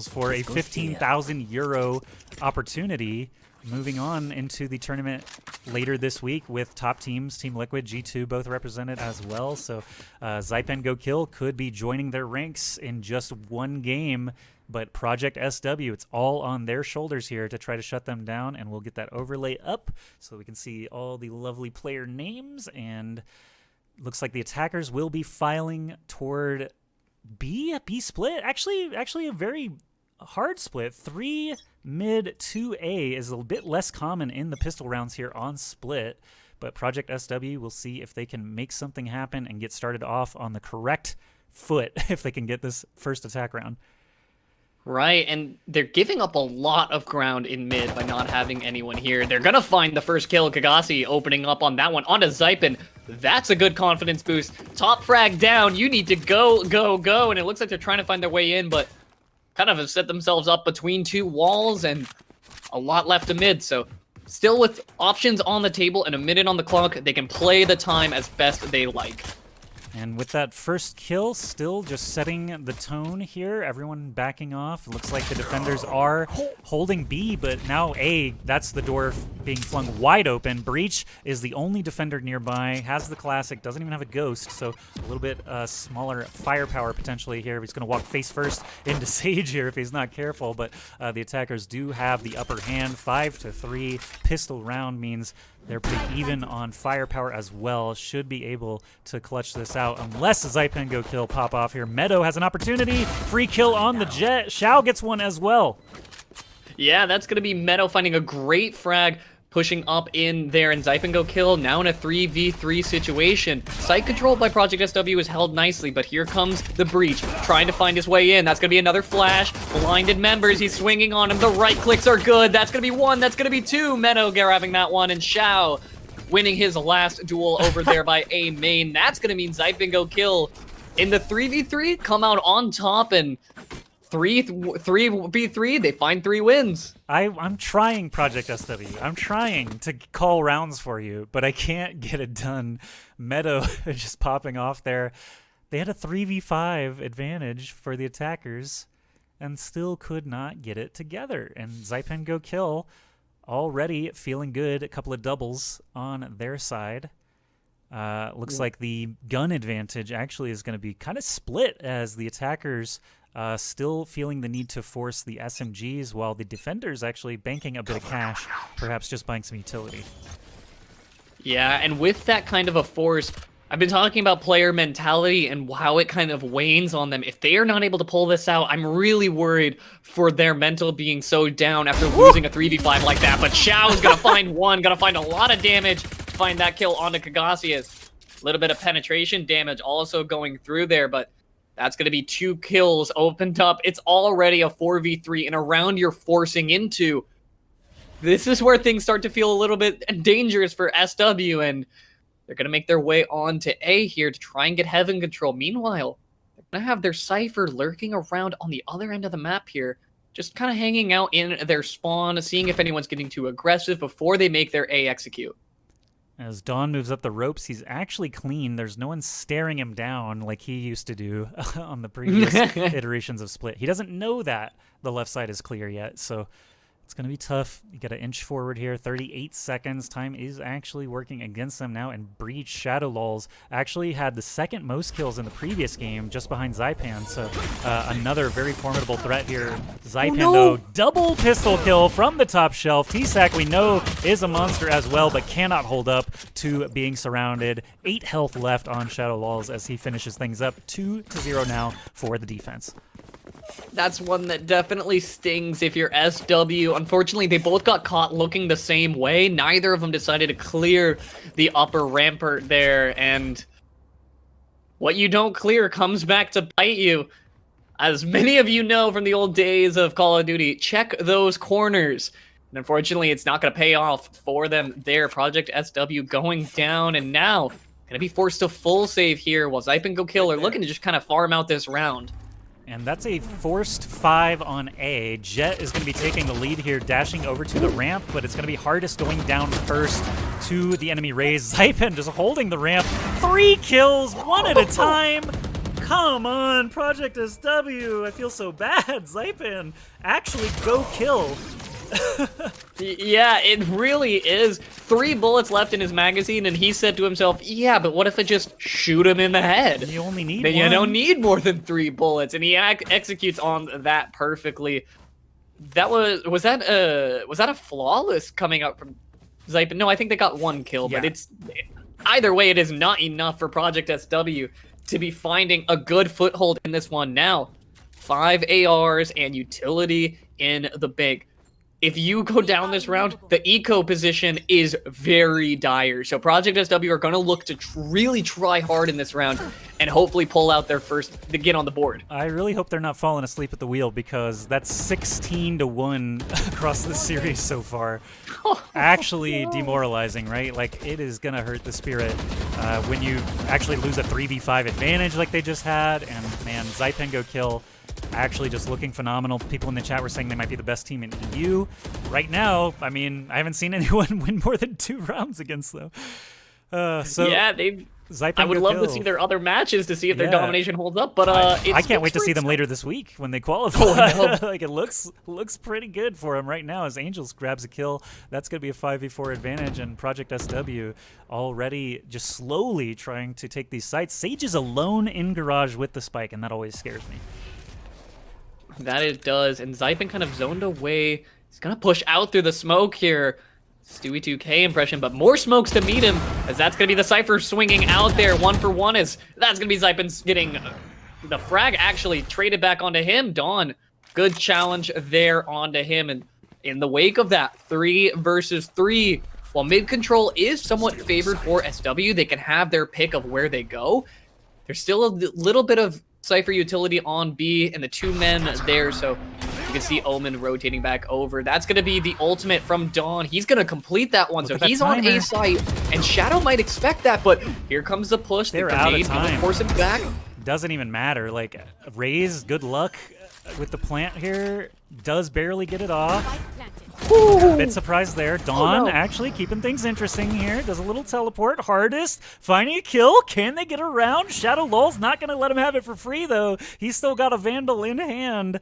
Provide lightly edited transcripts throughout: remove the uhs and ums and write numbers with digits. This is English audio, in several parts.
for a 15,000 euro opportunity. Moving on into the tournament later this week with top teams, Team Liquid, G2, both represented as well. So ZyppanGoKill could be joining their ranks in just one game, but Project SW, it's all on their shoulders here to try to shut them down, and we'll get that overlay up so we can see all the lovely player names, and looks like the attackers will be filing toward B split. Actually a very hard split. 3 mid, 2A is a bit less common in the pistol rounds here on split, but Project SW will see if they can make something happen and get started off on the correct foot if they can get this first attack round. Right, and they're giving up a lot of ground in mid by not having anyone here. They're gonna find the first kill. Kagasi opening up on that one onto Zyppan. That's a good confidence boost. Top frag down. You need to go, and it looks like they're trying to find their way in, but kind of have set themselves up between two walls and a lot left to mid. So still with options on the table and a minute on the clock, they can play the time as best they like. And with that first kill, still just setting the tone here. Everyone backing off. It looks like the defenders are holding B, but now A, that's the door being flung wide open. Breach is the only defender nearby, has the classic, doesn't even have a ghost, so a little bit smaller firepower potentially here. He's going to walk face first into Sage here if he's not careful, but the attackers do have the upper hand. 5-3 pistol round means they're pretty even on firepower as well. Should be able to clutch this out unless ZyppanGoKill pop off here. Meadow has an opportunity. Free kill on the Jet. Shao gets one as well. Yeah, that's going to be Meadow finding a great frag, pushing up in there, and ZyppanGoKill now in a 3v3 situation. Site control by Project SW is held nicely, but here comes the Breach, trying to find his way in. That's going to be another flash. Blinded members, he's swinging on him. The right clicks are good. That's going to be one. That's going to be two. Meadow grabbing that one, and Shao winning his last duel over there by A main. That's going to mean ZyppanGoKill in the 3v3 come out on top, and 3v3, they find 3 wins. I'm trying, Project SW. I'm trying to call rounds for you, but I can't get it done. Meadow just popping off there. They had a 3v5 advantage for the attackers and still could not get it together. And ZyppanGoKill already feeling good. A couple of doubles on their side. Looks like the gun advantage actually is going to be kind of split as the attackers still feeling the need to force the SMGs, while the defenders actually banking a bit of cash, perhaps just buying some utility. Yeah, and with that kind of a force, I've been talking about player mentality and how it kind of wanes on them. If they are not able to pull this out, I'm really worried for their mental being so down after losing a 3v5 like that. But Shao's gonna find one, gonna find a lot of damage, find that kill onto Kagasi. A little bit of penetration damage also going through there, but that's going to be 2 kills opened up. It's already a 4v3 in a round you're forcing into. This is where things start to feel a little bit dangerous for SW, and they're going to make their way on to A here to try and get heaven control. Meanwhile, they're going to have their Cypher lurking around on the other end of the map here, just kind of hanging out in their spawn, seeing if anyone's getting too aggressive before they make their A execute. As Dawn moves up the ropes, he's actually clean. There's no one staring him down like he used to do on the previous iterations of Split. He doesn't know that the left side is clear yet, so it's going to be tough. You got to inch forward here. 38 seconds. Time is actually working against them now, and Breach Shadow Lulz actually had the second most kills in the previous game, just behind Zyppan, so another very formidable threat here. Zyppan, though, double pistol kill from the top shelf. T-Sac, we know, is a monster as well, but cannot hold up to being surrounded. 8 health left on Shadow Lulz as he finishes things up. 2-0 now for the defense. That's one that definitely stings if you're SW. Unfortunately, they both got caught looking the same way. Neither of them decided to clear the upper rampart there, and what you don't clear comes back to bite you. As many of you know from the old days of Call of Duty, check those corners. And unfortunately, it's not going to pay off for them there. Project SW going down, and now going to be forced to full save here while ZyppanGoKill are looking to just kind of farm out this round. And that's a forced 5 on A. Jet is going to be taking the lead here, dashing over to the ramp, but it's going to be hardest going down first to the enemy raise. Zyppan just holding the ramp. 3 kills, one at a time. Come on, Project SW. I feel so bad. Zypan, actually go kill. Yeah, it really is. 3 bullets left in his magazine, and he said to himself, yeah, but what if I just shoot him in the head? You only need then one. You don't need more than 3 bullets, and he executes on that perfectly. That was that a flawless coming up from Zypan? No, I think they got 1 kill, but it's either way, it is not enough for Project SW to be finding a good foothold in this one now. 5 ARs and utility in the bank. If you go down this round, the eco position is very dire. So Project SW are going to look to really try hard in this round and hopefully pull out their first to get on the board. I really hope they're not falling asleep at the wheel, because that's 16-1 across the series so far. Actually demoralizing, right? Like, it is going to hurt the spirit when you actually lose a 3v5 advantage like they just had. And man, ZyppanGoKill actually just looking phenomenal. People in the chat were saying they might be the best team in EU. Right now, I mean, I haven't seen anyone win more than 2 rounds against them. So yeah, I would love to see their other matches to see if their domination holds up, but I can't wait to see them later this week when they qualify. Oh, no. Like, it looks pretty good for them right now as Angels grabs a kill. That's going to be a 5v4 advantage, and Project SW already just slowly trying to take these sites. Sage is alone in garage with the spike, and that always scares me. That it does, and Zypan kind of zoned away. He's gonna push out through the smoke here. Stewie 2K impression, but more smokes to meet him, as that's gonna be the Cypher swinging out there. 1 for 1 is that's gonna be Zypan's getting the frag actually traded back onto him. Dawn, good challenge there onto him, and in the wake of that 3 versus 3, while mid control is somewhat favored for SW, they can have their pick of where they go. There's still a little bit of Cypher utility on B and the 2 men there, so you can see Omen rotating back over. That's going to be the ultimate from Dawn. He's going to complete that one, so he's on A site, and Shadow might expect that, but here comes the push. They're out of time. Force him back. Doesn't even matter. Like, Raze, good luck with the plant here. Does barely get it off. A bit surprised there. Dawn actually keeping things interesting here. Does a little teleport. Hardest finding a kill. Can they get around? Shadow Lol's not going to let him have it for free, though. He's still got a Vandal in hand.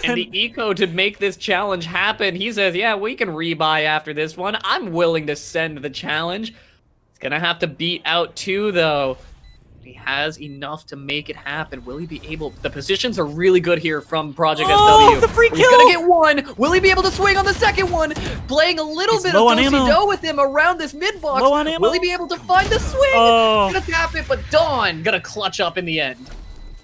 And the eco to make this challenge happen, he says, yeah, we can rebuy after this one. I'm willing to send the challenge. He's going to have to beat out 2, though. He has enough to make it happen. Will he be able? The positions are really good here from Project SW. The free kill! He's gonna get 1. Will he be able to swing on the second one? Playing a little bit of do-si-do with him around this mid box. Will he be able to find the swing? Gonna tap it, but Dawn gonna clutch up in the end.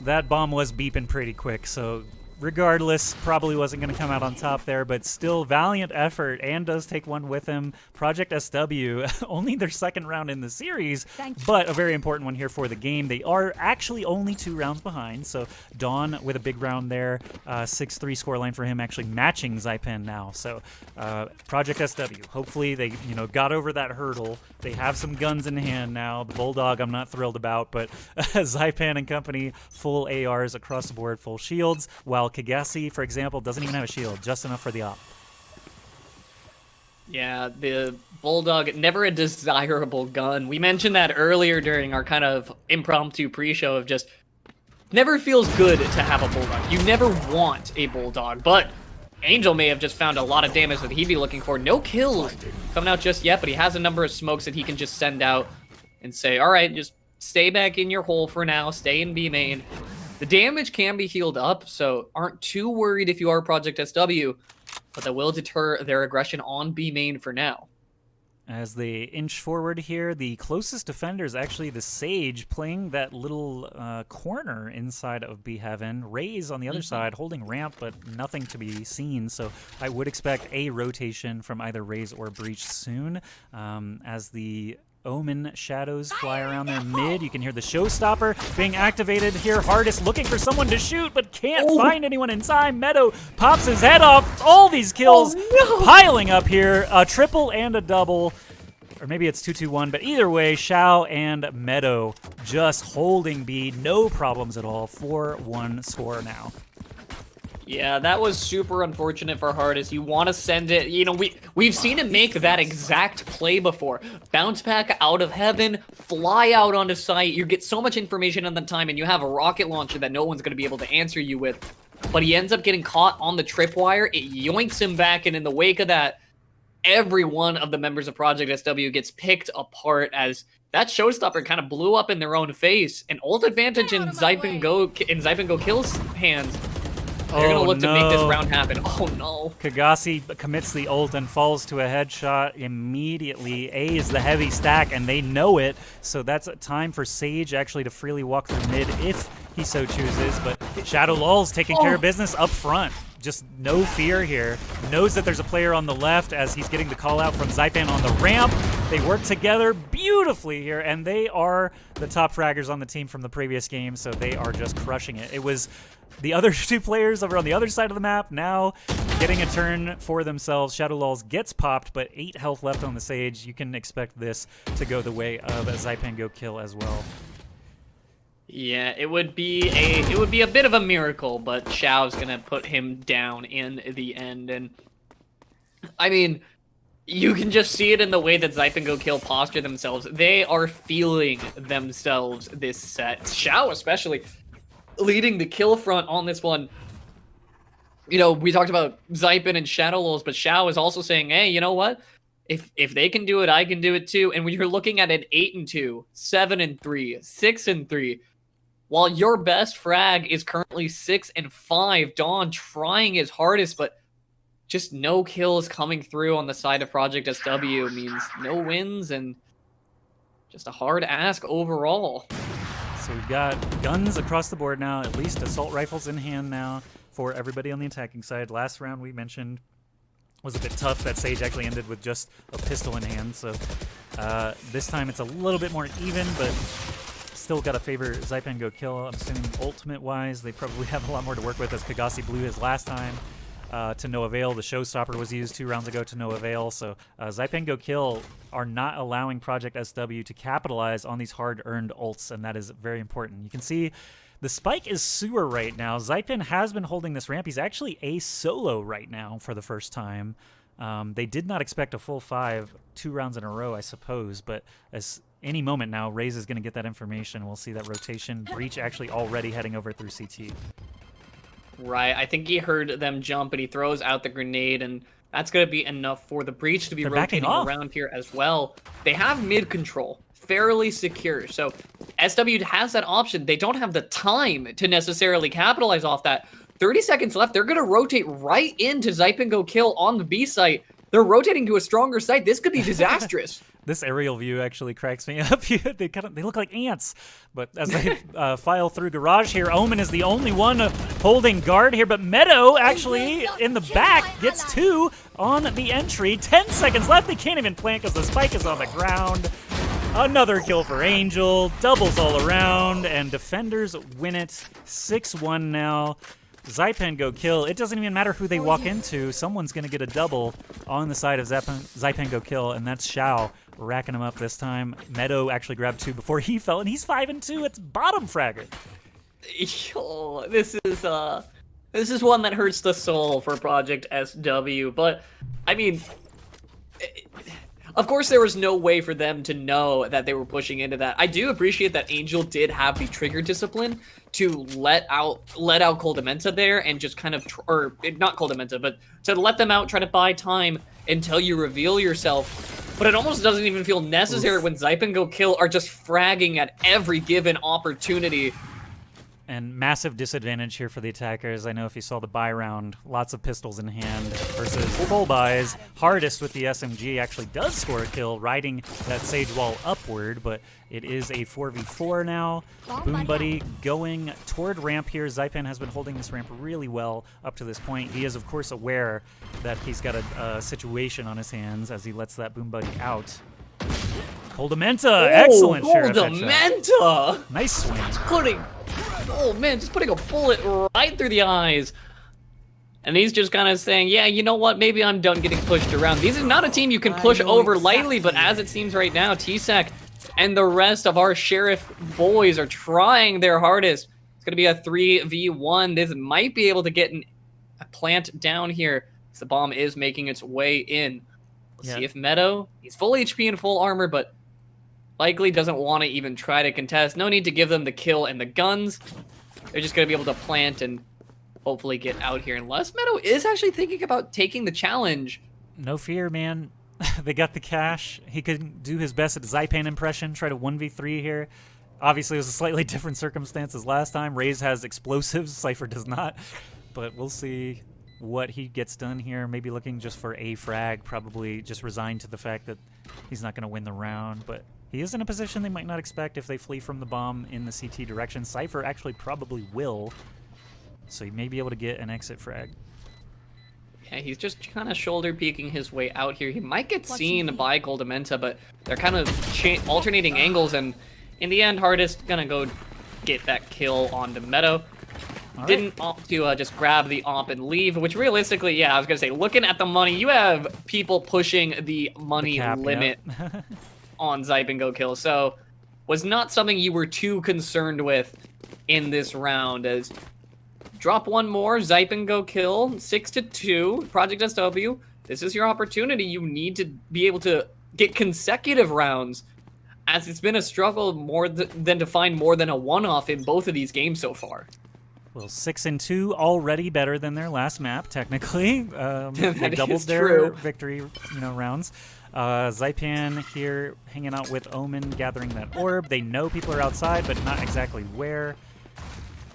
That bomb was beeping pretty quick, so regardless, probably wasn't going to come out on top there, but still valiant effort, and does take 1 with him. Project SW, only their 2nd round in the series, but a very important one here for the game. They are actually only 2 rounds behind, so Dawn with a big round there. 6-3 scoreline for him, actually matching Zypan now. So Project SW, hopefully they got over that hurdle. They have some guns in hand now. The Bulldog I'm not thrilled about, but Zypan and company, full ARs across the board, full shields, while Kagasi, for example, doesn't even have a shield, just enough for the op. Yeah, the Bulldog, never a desirable gun. We mentioned that earlier during our kind of impromptu pre-show of just never feels good to have a Bulldog. You never want a Bulldog, but Angel may have just found a lot of damage that he'd be looking for. No kills coming out just yet, but he has a number of smokes that he can just send out and say, all right, just stay back in your hole for now, stay in B main. The damage can be healed up, so aren't too worried if you are Project SW, but that will deter their aggression on B main for now. As they inch forward here, the closest defender is actually the Sage, playing that little corner inside of B Heaven. Raze on the other side, holding ramp, but nothing to be seen, so I would expect a rotation from either Raze or Breach soon, as the Omen shadows fly around there mid. You can hear the showstopper being activated here. Hardest looking for someone to shoot, but can't find anyone in time. Meadow pops his head off. All these kills piling up here. A triple and a double. Or maybe it's 2-2-1, but either way, Xiao and Meadow just holding B. No problems at all. 4-1 score now. Yeah, that was super unfortunate for Hardest. You want to send it, you know, we've seen him make that exact play before. Bounce back out of heaven, fly out onto site. You get so much information at the time, and you have a rocket launcher that no one's going to be able to answer you with. But he ends up getting caught on the tripwire. It yoinks him back, and in the wake of that, every one of the members of Project SW gets picked apart as that showstopper kind of blew up in their own face. An ult advantage in ZyppanGoKill's hands. They're going to look to make this round happen. Oh, no. Kagasi commits the ult and falls to a headshot immediately. A is the heavy stack, and they know it. So that's a time for Sage actually to freely walk through mid if he so chooses. But Shadow Lul's taking care of business up front. Just no fear here. Knows that there's a player on the left as he's getting the call out from Zyppan on the ramp. They work together beautifully here, and they are the top fraggers on the team from the previous game, so they are just crushing it. It was the other two players over on the other side of the map now getting a turn for themselves. Shadow Lulz gets popped, but 8 health left on the Sage. You can expect this to go the way of a ZyppanGoKill as well. Yeah, it would be a bit of a miracle, but Xiao's gonna put him down in the end. And I mean, you can just see it in the way that ZyppanGoKill posture themselves. They are feeling themselves this set. Xiao especially leading the kill front on this one. You know, we talked about Zyppan and Shadow Lulz, but Xiao is also saying, hey, you know what? If they can do it, I can do it too. And when you're looking at an 8-2, 7-3, 6-3, while your best frag is currently 6-5, Dawn trying his hardest, but just no kills coming through on the side of Project SW means no wins and just a hard ask overall. So we've got guns across the board now, at least assault rifles in hand now for everybody on the attacking side. Last round we mentioned was a bit tough. That Sage actually ended with just a pistol in hand, so this time it's a little bit more even, but still got to favor ZyppanGoKill. I'm assuming ultimate-wise, they probably have a lot more to work with as Kagasi blew his last time to no avail. The showstopper was used 2 rounds ago to no avail, so ZyppanGoKill are not allowing Project SW to capitalize on these hard-earned ults, and that is very important. You can see the spike is sewer right now. Zyppan has been holding this ramp. He's actually a solo right now for the first time. They did not expect a full 5 2 rounds in a row, I suppose, but as any moment now, Raze is going to get that information. We'll see that rotation. Breach actually already heading over through CT. Right, I think he heard them jump, and he throws out the grenade, and that's going to be enough for the Breach to be rotating around here as well. They have mid control, fairly secure, so SW has that option. They don't have the time to necessarily capitalize off that. 30 seconds left. They're going to rotate right into ZyppanGoKill on the B site. They're rotating to a stronger site. This could be disastrous. This aerial view actually cracks me up. They look like ants. But as they file through garage here, Omen is the only one holding guard here. But Meadow actually in the back gets 2 on the entry. 10 seconds left. They can't even plant because the spike is on the ground. Another kill for Angel. Doubles all around. And defenders win it. 6-1 now. ZyppanGoKill, it doesn't even matter who they walk into. Someone's going to get a double on the side of ZyppanGoKill, and that's Xiao racking him up this time. Meadow actually grabbed 2 before he fell, and he's 5-2. It's bottom fragger. Oh, this is one that hurts the soul for Project SW, but I mean, of course there was no way for them to know that they were pushing into that. I do appreciate that Angel did have the trigger discipline to let out Coldamenta there and just kind of, or not Coldamenta, but to let them out, try to buy time until you reveal yourself. But it almost doesn't even feel necessary when ZyppanGoKill are just fragging at every given opportunity. And massive disadvantage here for the attackers. I know if you saw the buy round, lots of pistols in hand versus full buys. Hardest with the SMG actually does score a kill, riding that Sage wall upward, but it is a 4v4 now. Boom Buddy going toward ramp here. Zyppan has been holding this ramp really well up to this point. He is, of course, aware that he's got a situation on his hands as he lets that Boom Buddy out. Coldamenta, excellent sheriff Coldamenta! Nice swing. Oh man, just putting a bullet right through the eyes. And he's just kind of saying, yeah, you know what, maybe I'm done getting pushed around. These are not a team you can push over lightly, but as it seems right now, T-Sec and the rest of our Sheriff boys are trying their hardest. It's going to be a 3v1. This might be able to get a plant down here. The bomb is making its way in. We'll see if Meadow, he's full HP and full armor, but likely doesn't want to even try to contest. No need to give them the kill and the guns. They're just going to be able to plant and hopefully get out here. Unless Meadow is actually thinking about taking the challenge. No fear, man. They got the cash. He could do his best at Zypan impression, try to 1v3 here. Obviously, it was a slightly different circumstances last time. Raze has explosives, Cypher does not. But we'll see what he gets done here. Maybe looking just for a frag, probably just resigned to the fact that he's not going to win the round. But he is in a position they might not expect if they flee from the bomb in the CT direction. Cypher actually probably will, so he may be able to get an exit frag. Yeah, he's just kind of shoulder peeking his way out here. He might get seen by Goldamenta, but they're kind of alternating angles, and in the end, Hardest gonna go get that kill onto Meadow. Didn't opt to just grab the op and leave, which realistically, yeah, I was gonna say, looking at the money, you have people pushing the money limit on ZyppanGoKill, so was not something you were too concerned with in this round. As drop one more, ZyppanGoKill, 6-2, Project SW. This is your opportunity. You need to be able to get consecutive rounds, as it's been a struggle more than to find more than a one-off in both of these games so far. Well, 6-2, already better than their last map, technically. They doubled their true. victory, rounds. Zypan here hanging out with Omen, gathering that orb. They know people are outside, but not exactly where.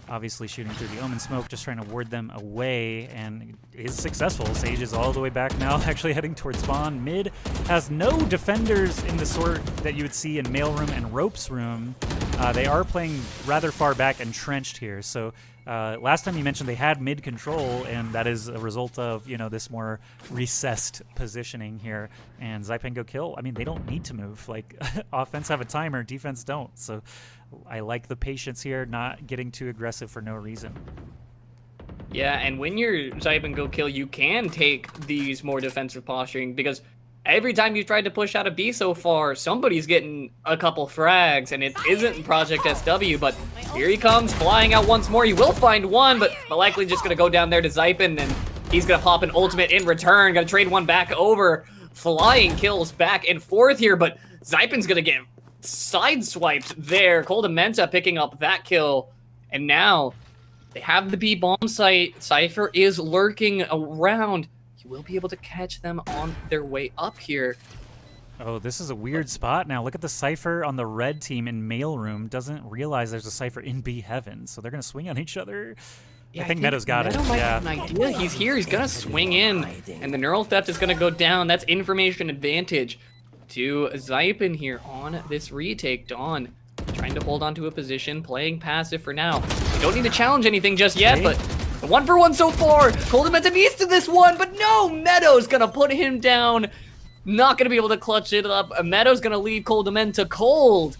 Obviously shooting through the Omen smoke, just trying to ward them away, and is successful. Sage is all the way back now, actually heading towards spawn. Mid has no defenders in the sort that you would see in Mailroom and Ropes Room. They are playing rather far back, entrenched here, so last time you mentioned they had mid control, and that is a result of, this more recessed positioning here. And ZyppanGoKill, I mean, they don't need to move. Like, offense have a timer, defense don't. So I like the patience here, not getting too aggressive for no reason. Yeah, and when you're ZyppanGoKill, you can take these more defensive posturing, because every time you've tried to push out a B so far, somebody's getting a couple frags, and it isn't Project SW, but here he comes, flying out once more. You will find one, but likely just going to go down there to Zypan, and he's going to pop an ultimate in return. Going to trade one back over. Flying kills back and forth here, but Zypan's going to get sideswiped there. Goldamenta picking up that kill, and now they have the B bomb site. Cypher is lurking around. Will be able to catch them on their way up here. Oh, this is a weird spot now. Look at the Cypher on the red team in Mailroom. Doesn't realize there's a Cypher in B Heaven, so they're going to swing on each other. Yeah, I think Meadow's got Meadow it. might Yeah. have an idea. He's here. He's going to swing in, and the Neural Theft is going to go down. That's information advantage to Zypan here on this retake. Dawn trying to hold on to a position, playing passive for now. They don't need to challenge anything just yet, but the 1-for-1 so far. Goldamenta needs to this one, but no, Meadow's gonna put him down. Not gonna be able to clutch it up. Meadow's gonna leave Goldamenta cold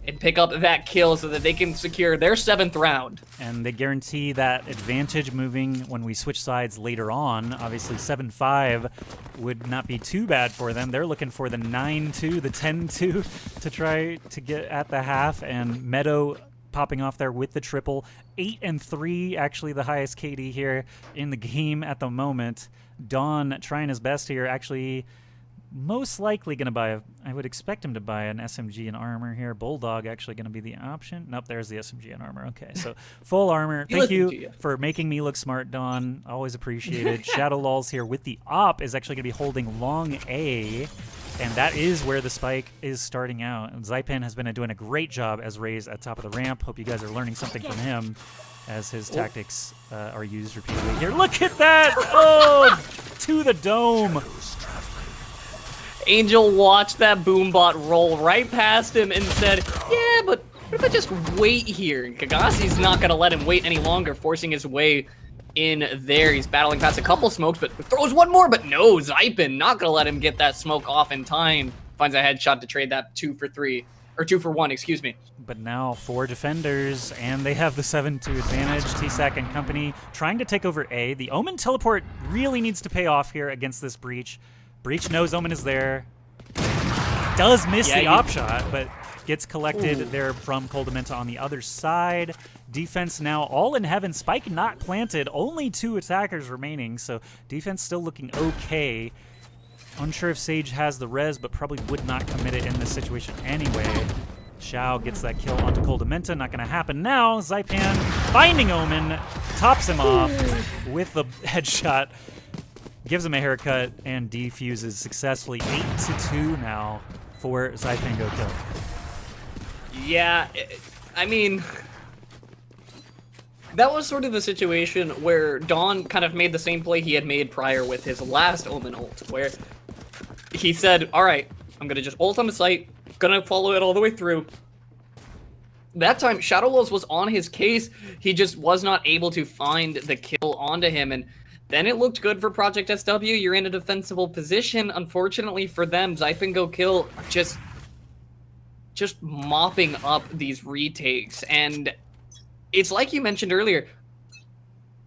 and pick up that kill so that they can secure their 7th round. And they guarantee that advantage moving when we switch sides later on. Obviously, 7-5 would not be too bad for them. They're looking for the 9-2, the 10-2 to try to get at the half, and Meadow popping off there with the triple. 8-3, actually the highest KD here in the game at the moment. Dawn trying his best here, actually most likely going to buy I would expect him to buy an SMG and armor here. Bulldog actually going to be the option. Nope, there's the SMG and armor. Okay, so full armor. Thank you for making me look smart, Dawn. Always appreciated. Shadow Lulls here with the op is actually going to be holding long A, and that is where the spike is starting out. And Zypan has been doing a great job as Raze at top of the ramp. Hope you guys are learning something from him as his tactics are used repeatedly here. Look at that! Oh, to the dome. Angel watched that boombot roll right past him and said, yeah, but what if I just wait here? And Kagasi's not going to let him wait any longer, forcing his way in there. He's battling past a couple smokes, but throws one more, but no, Zypan not going to let him get that smoke off in time. Finds a headshot to trade that 2-for-1, excuse me. But now 4 defenders, and they have the 7-2 advantage. TSAC and company trying to take over A. The Omen teleport really needs to pay off here against this Breach. Breach knows Omen is there. Does miss the op shot, but gets collected there from Goldamenta on the other side. Defense now all in heaven. Spike not planted. Only 2 attackers remaining, so defense still looking okay. Unsure if Sage has the res, but probably would not commit it in this situation anyway. Xiao gets that kill onto Coldamenta. Not going to happen now. Zypan finding Omen, tops him off with the headshot, gives him a haircut, and defuses successfully. 8-2 now for ZyppanGoKill. Yeah, I mean, that was sort of a situation where Dawn kind of made the same play he had made prior with his last Omen ult, where he said, all right, I'm going to just ult on the site, gonna follow it all the way through. That time, Shadowless was on his case. He just was not able to find the kill onto him, and then it looked good for Project SW. You're in a defensible position. Unfortunately for them, ZyppanGoKill are just mopping up these retakes, and it's like you mentioned earlier,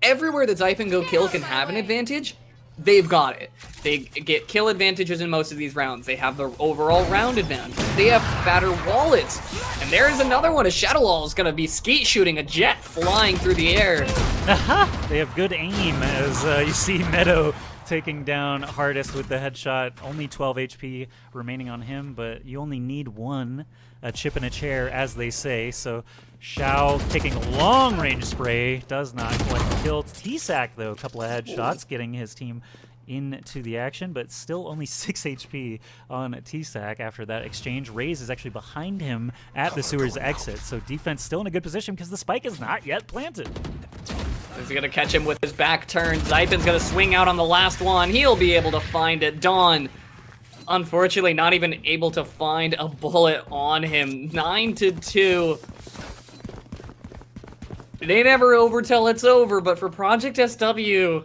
everywhere that ZyppanGoKill can have an advantage, they've got it. They get kill advantages in most of these rounds. They have the overall round advantage. They have fatter wallets. And there is another one. A Shadowlall is going to be skeet shooting a jet flying through the air. Aha! They have good aim as you see Meadow taking down Hardest with the headshot. Only 12 HP remaining on him, but you only need one. A chip in a chair, as they say. So Xiao taking a long-range spray. Does not collect the kill. T-Sack, though, a couple of headshots, getting his team into the action, but still only 6 HP on T-Sack after that exchange. Raze is actually behind him at the sewer's exit, so defense still in a good position because the spike is not yet planted. He's going to catch him with his back turn. Zypan's going to swing out on the last one. He'll be able to find it. Dawn, unfortunately, not even able to find a bullet on him. 9-2. It ain't ever over till it's over, but for Project SW,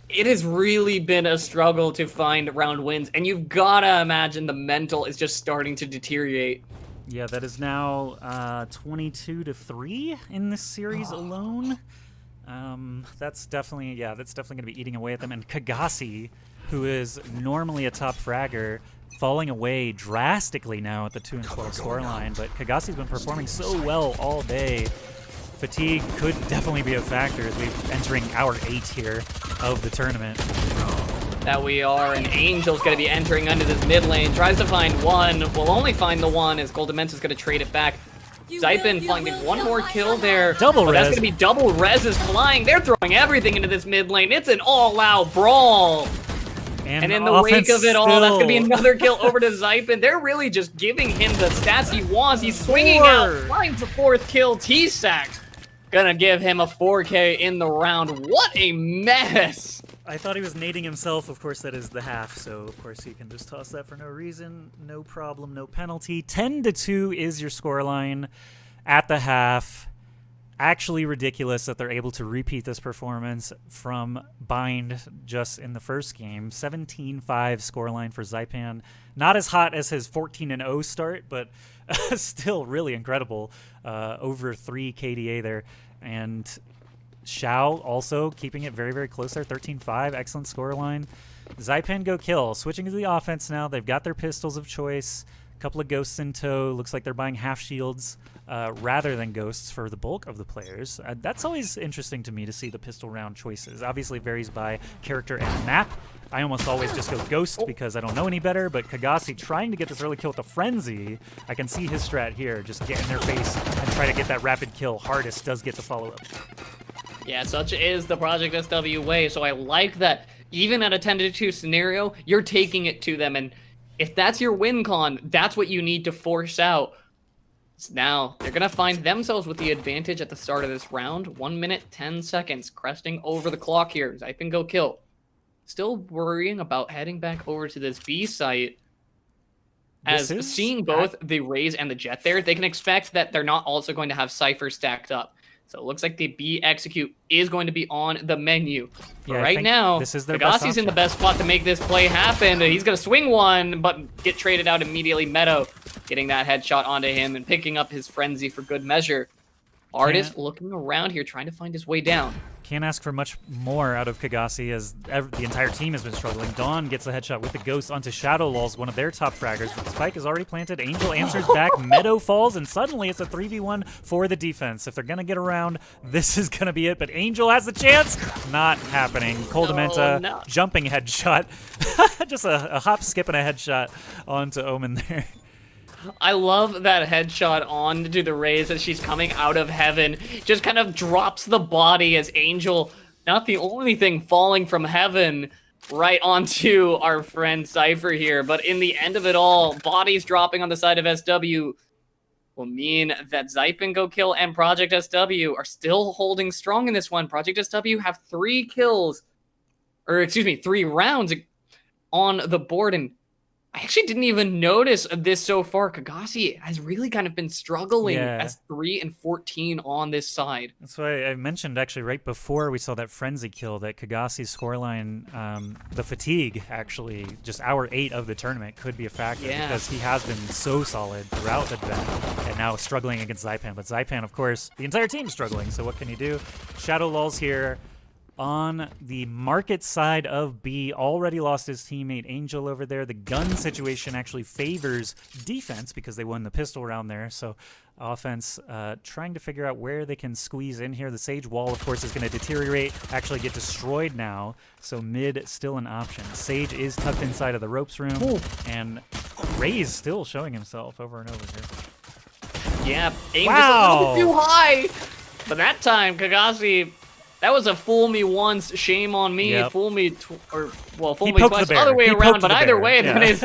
it has really been a struggle to find round wins, and you've got to imagine the mental is just starting to deteriorate. Yeah, that is now 22-3 in this series alone. That's definitely going to be eating away at them. And Kagasi, who is normally a top fragger, falling away drastically now at the 2-12 scoreline. But Kagasi's been performing so well all day. Fatigue could definitely be a factor as we're entering hour 8 here of the tournament. That we are, and Angel's going to be entering under this mid lane. Tries to find one, will only find the one as Goldamenta's going to trade it back. Zypan finding one more kill there. Double res. That's going to be double reses flying. They're throwing everything into this mid lane. It's an all-out brawl. And in the wake of it all, that's going to be another kill over to Zypan. They're really just giving him the stats he wants. He's swinging out, finds the 4th kill. T-Sack gonna give him a 4K in the round. What a mess! I thought he was nading himself. Of course, that is the half, so of course he can just toss that for no reason. No problem, no penalty. 10-2 is your scoreline at the half. Actually ridiculous that they're able to repeat this performance from Bind just in the first game. 17-5 scoreline for Zypan. Not as hot as his 14-0 start, but still really incredible. Over 3 KDA there. And Xiao also keeping it very, very close there. 13-5, excellent scoreline. ZyppanGoKill switching to the offense now. They've got their pistols of choice. A couple of ghosts in tow. Looks like they're buying half shields rather than ghosts for the bulk of the players. That's always interesting to me to see the pistol round choices. Obviously it varies by character and map. I almost always just go Ghost because I don't know any better, but Kagasi trying to get this early kill with the Frenzy. I can see his strat here, just get in their face and try to get that rapid kill. Hardest does get the follow-up. Yeah, such is the Project SW way, so I like that even at a 10-2 scenario, you're taking it to them, and if that's your win con, that's what you need to force out. So now, they're going to find themselves with the advantage at the start of this round. 1 minute, 10 seconds, cresting over the clock here. ZyppanGoKill. Still worrying about heading back over to this B site. As seeing both the Raze and the Jet there, they can expect that they're not also going to have Cypher stacked up. So it looks like the B execute is going to be on the menu. But right now, Kagasi's in the best spot to make this play happen. He's going to swing one, but get traded out immediately. Meadow getting that headshot onto him and picking up his Frenzy for good measure. Artist looking around here, trying to find his way down. Can't ask for much more out of Kagasi as the entire team has been struggling. Dawn gets a headshot with the Ghost onto Shadow Lulz, one of their top fraggers. Spike is already planted. Angel answers back. Meadow falls, and suddenly it's a 3v1 for the defense. If they're going to get around, this is going to be it. But Angel has the chance. Not happening. Coldamenta jumping headshot. Just a hop, skip, and a headshot onto Omen there. I love that headshot onto the Raze as she's coming out of heaven. Just kind of drops the body as Angel, not the only thing falling from heaven, right onto our friend Cypher here. But in the end of it all, bodies dropping on the side of SW will mean that ZyppanGoKill and Project SW are still holding strong in this one. Project SW have 3 rounds on the board, and I actually didn't even notice this so far. Kagasi has really kind of been struggling as 3 and 14 on this side. That's why I mentioned actually right before we saw that frenzy kill that Kagasi's scoreline, the fatigue actually, just hour 8 of the tournament could be a factor because he has been so solid throughout the event and now struggling against Zypan. But Zypan, of course, the entire team's struggling, so what can you do? Shadow Lulz here. On the market side of B, already lost his teammate Angel over there. The gun situation actually favors defense because they won the pistol round there. So offense trying to figure out where they can squeeze in here. The Sage wall, of course, is going to deteriorate, actually get destroyed now. So mid still an option. Sage is tucked inside of the ropes room, and Ray's still showing himself over and over here. Yeah, aim just a little too high. But that time, Kagasi... That was a fool me once, shame on me. Fool me, fool me twice. Other way around, but either way, that is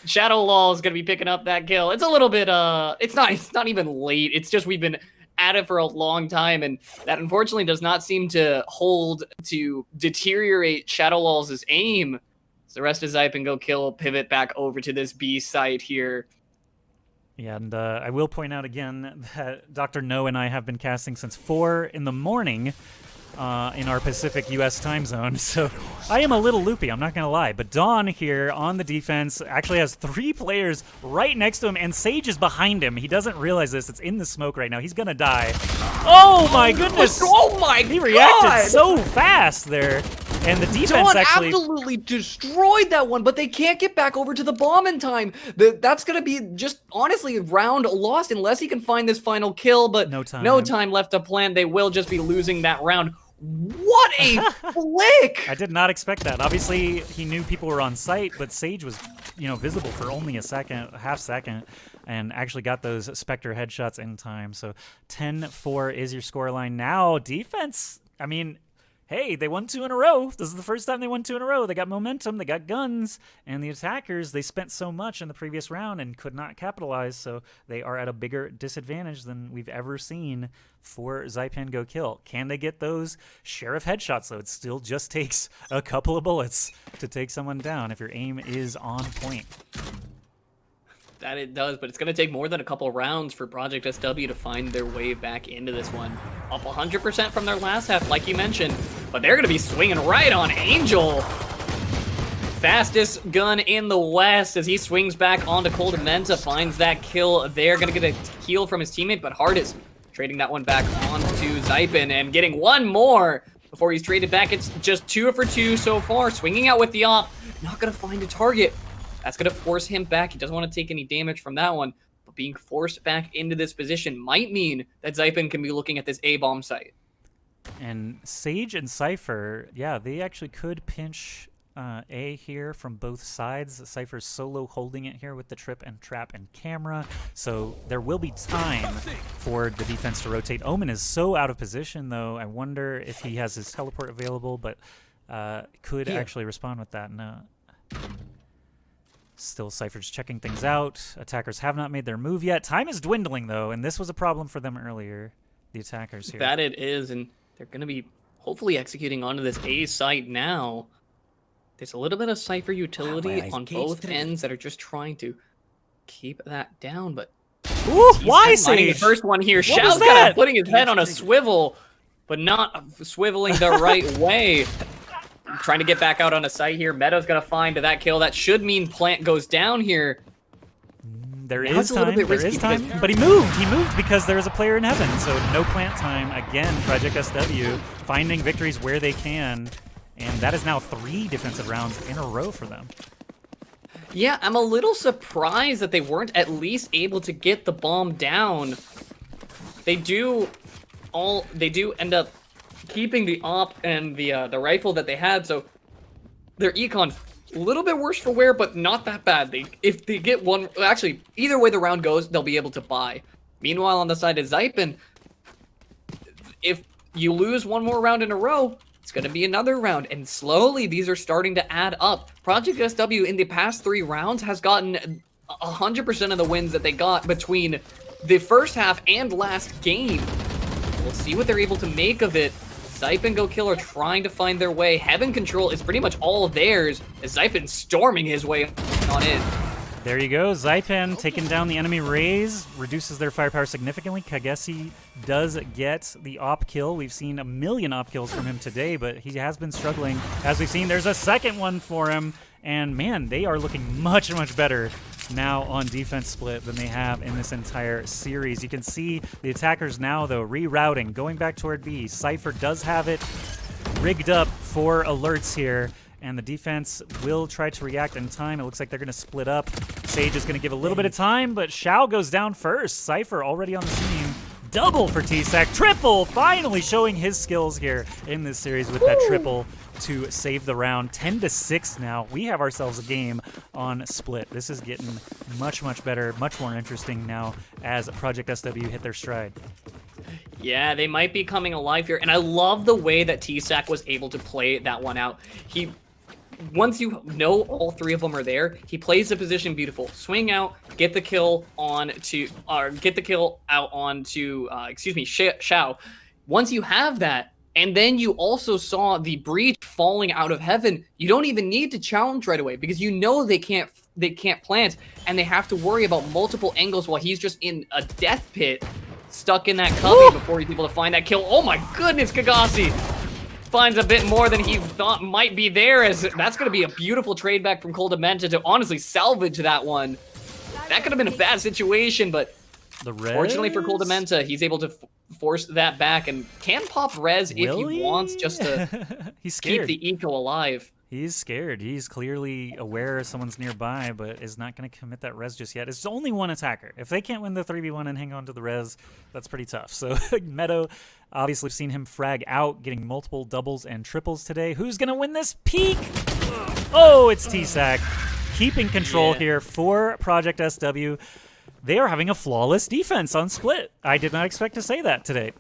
Shadow Lulz is gonna be picking up that kill. It's a little bit, it's not even late. It's just we've been at it for a long time, and that unfortunately does not seem to hold to deteriorate Shadow Lulz's aim. So the rest of ZyppanGoKill pivot back over to this B site here. Yeah, and I will point out again that Dr. No and I have been casting since 4 in the morning. In our Pacific U.S. time zone, so I am a little loopy, I'm not going to lie. But Dawn here on the defense actually has 3 players right next to him, and Sage is behind him. He doesn't realize this. It's in the smoke right now. He's going to die. Oh, my goodness. Oh, my God. He reacted so fast there. And the defense Dawn actually absolutely destroyed that one, but they can't get back over to the bomb in time. That's going to be just, honestly, a round lost unless he can find this final kill, but no time left to plan. They will just be losing that round. What a flick! I did not expect that. Obviously, he knew people were on site, but Sage was, visible for only a half second, and actually got those Spectre headshots in time. So 10-4 is your scoreline. Now, defense, I mean, hey, they won 2 in a row. This is the first time they won 2 in a row. They got momentum, they got guns, and the attackers, they spent so much in the previous round and could not capitalize, so they are at a bigger disadvantage than we've ever seen for ZyppanGoKill. Can they get those Sheriff headshots, though? It still just takes a couple of bullets to take someone down if your aim is on point. That it does, but it's going to take more than a couple rounds for Project SW to find their way back into this one. Up 100% from their last half, like you mentioned, but they're going to be swinging right on Angel. Fastest gun in the West as he swings back onto Coldamenta, finds that kill there. Going to get a heal from his teammate, but Hardest trading that one back onto Zypan and getting one more before he's traded back. It's just 2 for 2 so far, swinging out with the op, not going to find a target. That's going to force him back. He doesn't want to take any damage from that one, but being forced back into this position might mean that Zypan can be looking at this A-bomb site. And Sage and Cypher, yeah, they actually could pinch A here from both sides. Cypher's solo holding it here with the trip and trap and camera, so there will be time for the defense to rotate. Omen is so out of position, though. I wonder if he has his teleport available, but could actually respond with that. No. Still, Cypher's checking things out. Attackers have not made their move yet. Time is dwindling, though, and this was a problem for them earlier, the attackers here. That it is, and they're going to be hopefully executing onto this A site now. There's a little bit of Cypher utility on both ends that are just trying to keep that down, but... Ooh, why Sage? The first one here. Shao's kind of putting his head on a swivel, but not swiveling the right way. Trying to get back out on a site here. Meadow's going to find that kill. That should mean Plant goes down here. There Now is it's a little time. bit There risky is time. because- But he moved. He moved because there is a player in heaven. So no plant time. Again, Project SW finding victories where they can. And that is now 3 defensive rounds in a row for them. Yeah, I'm a little surprised that they weren't at least able to get the bomb down. They do end up keeping the op and the rifle that they had, so their econ a little bit worse for wear, but not that bad. If they get one, actually, either way the round goes, they'll be able to buy. Meanwhile, on the side of Zyppan, if you lose one more round in a row, it's going to be another round, and slowly these are starting to add up. Project SW in the past 3 rounds has gotten 100% of the wins that they got between the first half and last game. We'll see what they're able to make of it. ZyppanGoKill are trying to find their way. Heaven control is pretty much all theirs, as Zyppan storming his way on in. There you go. Zyppan taking down the enemy Rays, reduces their firepower significantly. Kagesi does get the op kill. We've seen a million op kills from him today, but he has been struggling. As we've seen, there's a second one for him. And man, they are looking much, much better now on defense split than they have in this entire series. You can see the attackers now, though, rerouting, going back toward B. Cypher does have it rigged up for alerts here, and the defense will try to react in time. It looks like they're going to split up. Sage is going to give a little bit of time, but Xiao goes down first. Cypher already on the scene. Double for T-Sac. Triple, finally showing his skills here in this series with that triple to save the round. 10-6 now. We have ourselves a game on split. This is getting much, much better, much more interesting now as Project SW hit their stride. Yeah, they might be coming alive here, and I love the way that T-Sac was able to play that one out. Once you know all 3 of them are there, he plays the position beautiful. Swing out, get the kill on to, or get the kill out onto, Xiao. Once you have that, and then you also saw the breach falling out of heaven, you don't even need to challenge right away because you know they can't plant, and they have to worry about multiple angles while he's just in a death pit, stuck in that cubby before he's able to find that kill. Oh my goodness, Kagasi finds a bit more than he thought might be there, as that's going to be a beautiful trade back from Coldamenta to honestly salvage that one. That could have been a bad situation, but fortunately for Coldamenta, he's able to force that back and can pop res if he wants, just to He's scared. keep the eco alive. He's scared. He's clearly aware someone's nearby, but is not going to commit that res just yet. It's only one attacker. If they can't win the 3v1 and hang on to the res, that's pretty tough. So Meadow, obviously, we've seen him frag out, getting multiple doubles and triples today. Who's going to win this peak? Oh, it's T-Sac. Keeping control here for Project SW. They are having a flawless defense on split. I did not expect to say that today.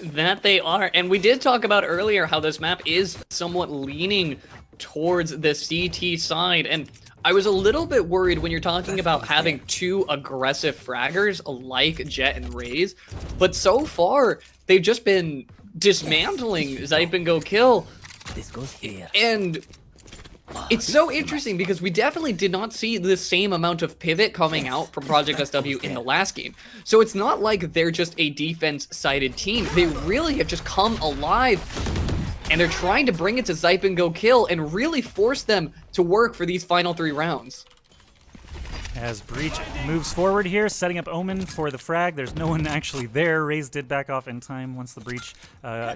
That they are. And we did talk about earlier how this map is somewhat leaning towards the CT side. And I was a little bit worried when you're talking about having 2 aggressive fraggers like Jet and Raze. But so far, they've just been dismantling ZyppanGoKill. This goes here. And it's so interesting because we definitely did not see the same amount of pivot coming out from Project SW in the last game. So it's not like they're just a defense-sided team. They really have just come alive, and they're trying to bring it to ZyppanGoKill and really force them to work for these final 3 rounds. As Breach moves forward here, setting up Omen for the frag. There's no one actually there. Raze did back off in time once the Breach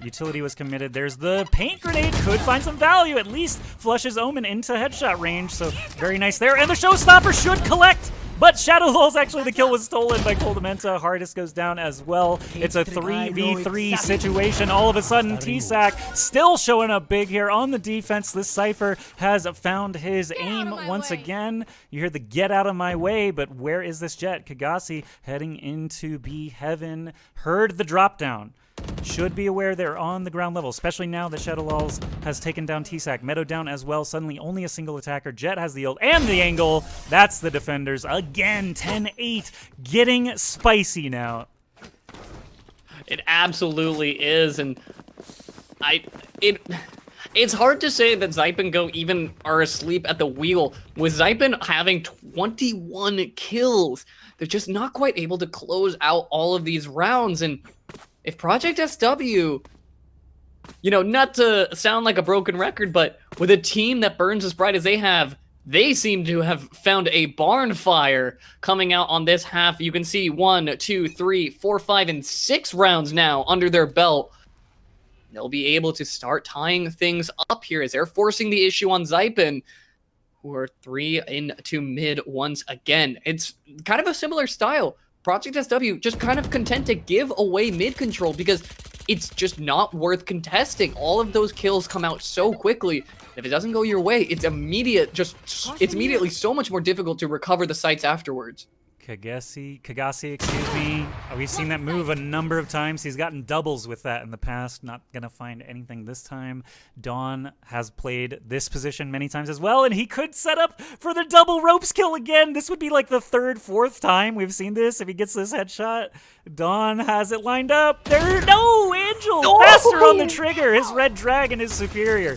utility was committed. There's the paint grenade. Could find some value. At least flushes Omen into headshot range. So very nice there. And the showstopper should collect. But Shadow Lul's actually the kill was stolen by Coldamenta. Hardest goes down as well. It's a 3v3 situation. All of a sudden, T-Sac still showing up big here on the defense. This Cypher has found his aim once again. You hear the get out of my way, but where is this Jet? Kagasi heading into B Heaven. Heard the drop down. Should be aware they're on the ground level, especially now that Shadow Lulz has taken down T-Sac. Meadow down as well. Suddenly only a single attacker. Jet has the ult and the angle. That's the defenders. Again, 10-8. Getting spicy now. It absolutely is, and it's hard to say that ZyppanGo even are asleep at the wheel. With Zyppan having 21 kills, they're just not quite able to close out all of these rounds, and if Project SW, you know, not to sound like a broken record, but with a team that burns as bright as they have, They seem to have found a barn fire coming out on this half. You can see 1, 2, 3, 4, 5, and 6 rounds now under their belt. They'll be able to start tying things up here as they're forcing the issue on Zyppan, who are 3 into mid once again. It's kind of a similar style. Project SW just kind of content to give away mid control because it's just not worth contesting. All of those kills come out so quickly. If it doesn't go your way, it's immediately so much more difficult to recover the sites afterwards. Kagasi, excuse me. We've seen that move a number of times. He's gotten doubles with that in the past. Not going to find anything this time. Dawn has played this position many times as well, and he could set up for the double ropes kill again. This would be like the third, fourth time we've seen this. If he gets this headshot, Dawn has it lined up. No, Angel! Faster on the trigger. His red dragon is superior.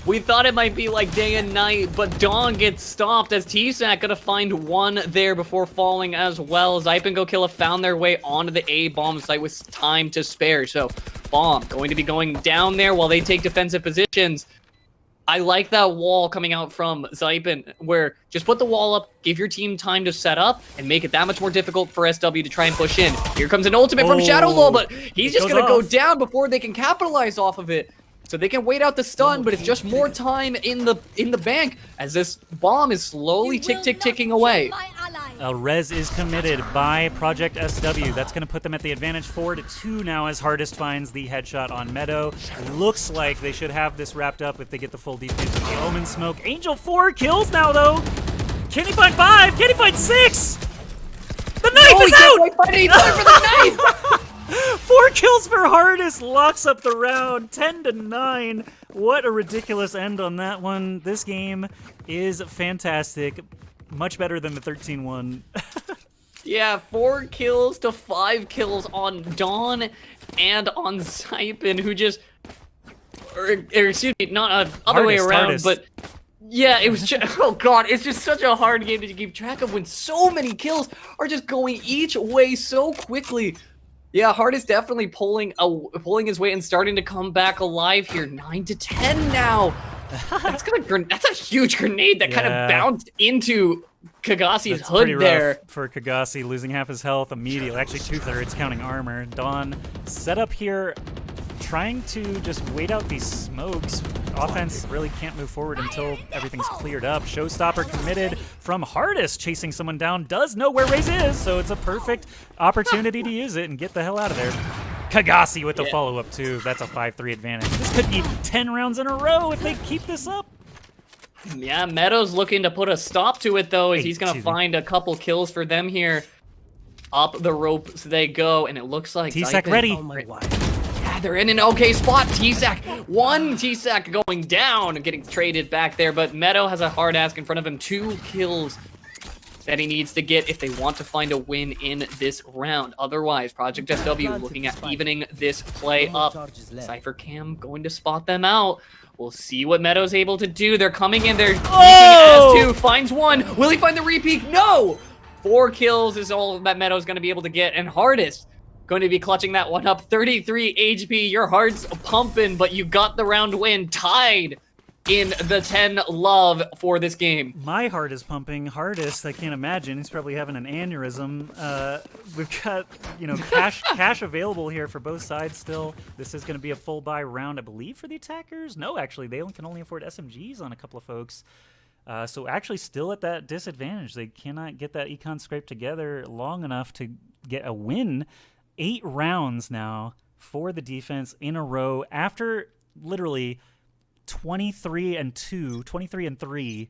We thought it might be like day and night, but Dawn gets stopped as T-Sack gonna find one there before falling as well. ZyppanGoKill have found their way onto the A bomb site with time to spare. So bomb going to be going down there while they take defensive positions. I like that wall coming out from Zyppan, where just put the wall up, give your team time to set up, and make it that much more difficult for SW to try and push in. Here comes an ultimate from Shadowlaw, but he's just gonna go down before they can capitalize off of it. So they can wait out the stun, but it's just more time in the bank as this bomb is slowly ticking away. Res is committed by Project SW. That's going to put them at the advantage 4-2 now as Hardest finds the headshot on Meadow. Looks like they should have this wrapped up if they get the full defense of the Omen smoke. Angel 4 kills now though. Can he find 5? Can he find 6? The knife is out! He for the knife! 4 kills for Hardest, locks up the round, 10-9. What a ridiculous end on that one. This game is fantastic. Much better than the 13-1. Yeah, 4 kills to 5 kills on Dawn and on Zyppan, who just... excuse me, not other way around, Hardest. but... Yeah, it was just... Oh, God, it's just such a hard game to keep track of when so many kills are just going each way so quickly. Yeah, Hardest definitely pulling his weight and starting to come back alive here. 9-10 now. That's a huge grenade that kind of bounced into Kagasi's hood there. Rough for Kagasi, losing half his health immediately. Actually, 2/3 counting armor. Dawn set up here, trying to just wait out these smokes. Offense really can't move forward until everything's cleared up. Showstopper committed from Hardest, chasing someone down. Does know where Raze is, so it's a perfect opportunity to use it and get the hell out of there. Kagasi with the follow-up, too. That's a 5-3 advantage. This could be 10 rounds in a row if they keep this up. Yeah, Meadows looking to put a stop to it, though, as he's going to find a couple kills for them here. Up the ropes they go, and it looks like T-Sack ready. Oh my God. Yeah, they're in an okay spot. T-Sack, one T-Sack going down and getting traded back there, but Meadow has a hard ask in front of him. 2 kills that he needs to get if they want to find a win in this round. Otherwise, Project SW looking at evening this play up. Cypher Cam going to spot them out. We'll see what Meadow's able to do. They're coming in. They're as 2. Finds 1. Will he find the repeat? No! 4 kills is all that Meadow's going to be able to get. And Hardest going to be clutching that one up. 33 HP. Your heart's pumping, but you got the round win. Tied in the 10 love for this game. My heart is pumping. Hardest, I can't imagine. He's probably having an aneurysm. We've got, cash available here for both sides still. This is going to be a full buy round, I believe, for the attackers. No, actually, they can only afford SMGs on a couple of folks. So actually still at that disadvantage. They cannot get that econ scrape together long enough to get a win. 8 rounds now for the defense in a row after literally 23-3.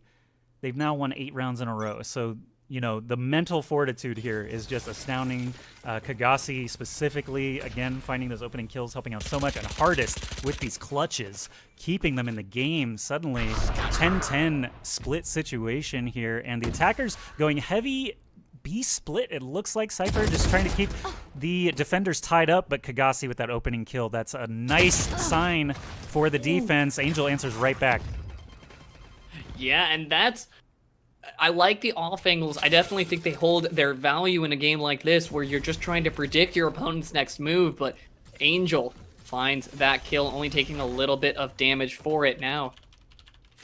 They've now won 8 rounds in a row. So, the mental fortitude here is just astounding. Kagasi specifically, again, finding those opening kills, helping out so much. And Hardest with these clutches, keeping them in the game. Suddenly, 10-10 split situation here. And the attackers going heavy B split, it looks like. Cypher just trying to keep the defenders tied up, but Kagasi with that opening kill. That's a nice sign for the defense. Angel answers right back. Yeah, and I like the off angles. I definitely think they hold their value in a game like this where you're just trying to predict your opponent's next move, but Angel finds that kill, only taking a little bit of damage for it now.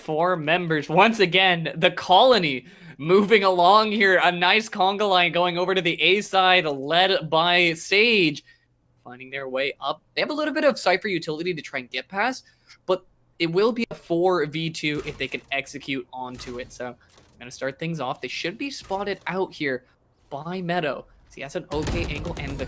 4 members. Once again, the colony moving along here. A nice conga line going over to the A side, led by Sage, finding their way up. They have a little bit of Cypher utility to try and get past, but it will be a 4v2 if they can execute onto it. So I'm going to start things off. They should be spotted out here by Meadow. So he has an okay angle, and the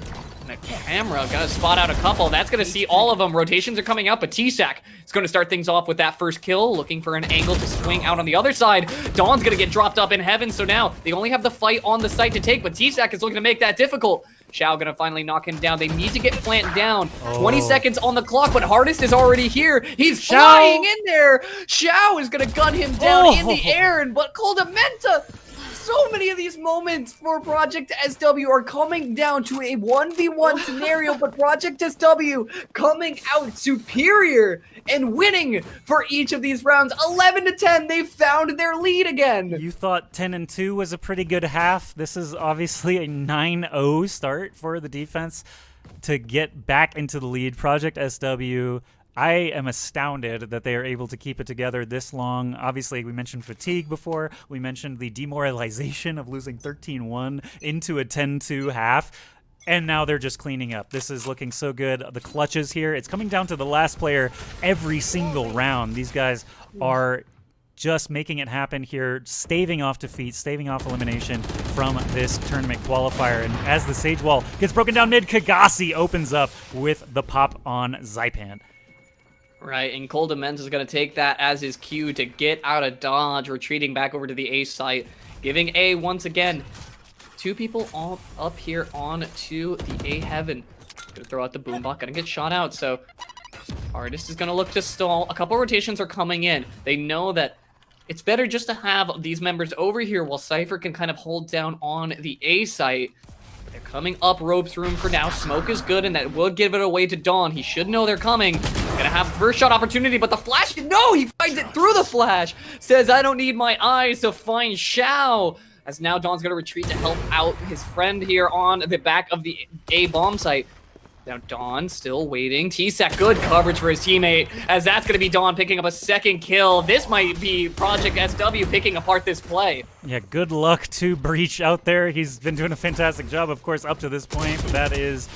camera gonna spot out a couple. That's gonna see all of them. Rotations are coming out, but T-Sack is gonna start things off with that first kill, looking for an angle to swing out on the other side. Dawn's gonna get dropped up in heaven, so now they only have the fight on the site to take, but T-Sack is looking to make that difficult. Shao gonna finally knock him down. They need to get Plant down. 20 seconds on the clock, but Hardest is already here. He's flying in there. Shao is gonna gun him down in the air, but Coldamenta. So many of these moments for Project SW are coming down to a 1v1 scenario, but Project SW coming out superior and winning for each of these rounds. 11-10, they found their lead again. You thought 10-2 was a pretty good half. This is obviously a 9-0 start for the defense to get back into the lead. Project SW, I am astounded that they are able to keep it together this long. Obviously, we mentioned fatigue before. We mentioned the demoralization of losing 13-1 into a 10-2 half. And now they're just cleaning up. This is looking so good. The clutches here, it's coming down to the last player every single round. These guys are just making it happen here, staving off defeat, staving off elimination from this tournament qualifier. And as the Sage Wall gets broken down mid, Kagasi opens up with the pop on Zypan. Right, and Coldamenta is going to take that as his cue to get out of dodge, retreating back over to the A site, giving A once again 2 people up here on to the A heaven. Gonna throw out the boombot, gonna get shot out, so Artist is gonna look to stall. A couple rotations are coming in. They know that it's better just to have these members over here while Cypher can kind of hold down on the A site. They're coming up ropes room for now. Smoke is good, and that will give it away to Dawn. He should know they're coming. Gonna have first shot opportunity, but the flash, no, he finds it through the flash. Says, I don't need my eyes to find Shao. As now Dawn's gonna retreat to help out his friend here on the back of the A bomb site. Now Dawn still waiting. T-Sack, good coverage for his teammate, as that's going to be Dawn picking up a second kill. This might be Project SW picking apart this play. Yeah, good luck to Breach out there. He's been doing a fantastic job, of course, up to this point, but that is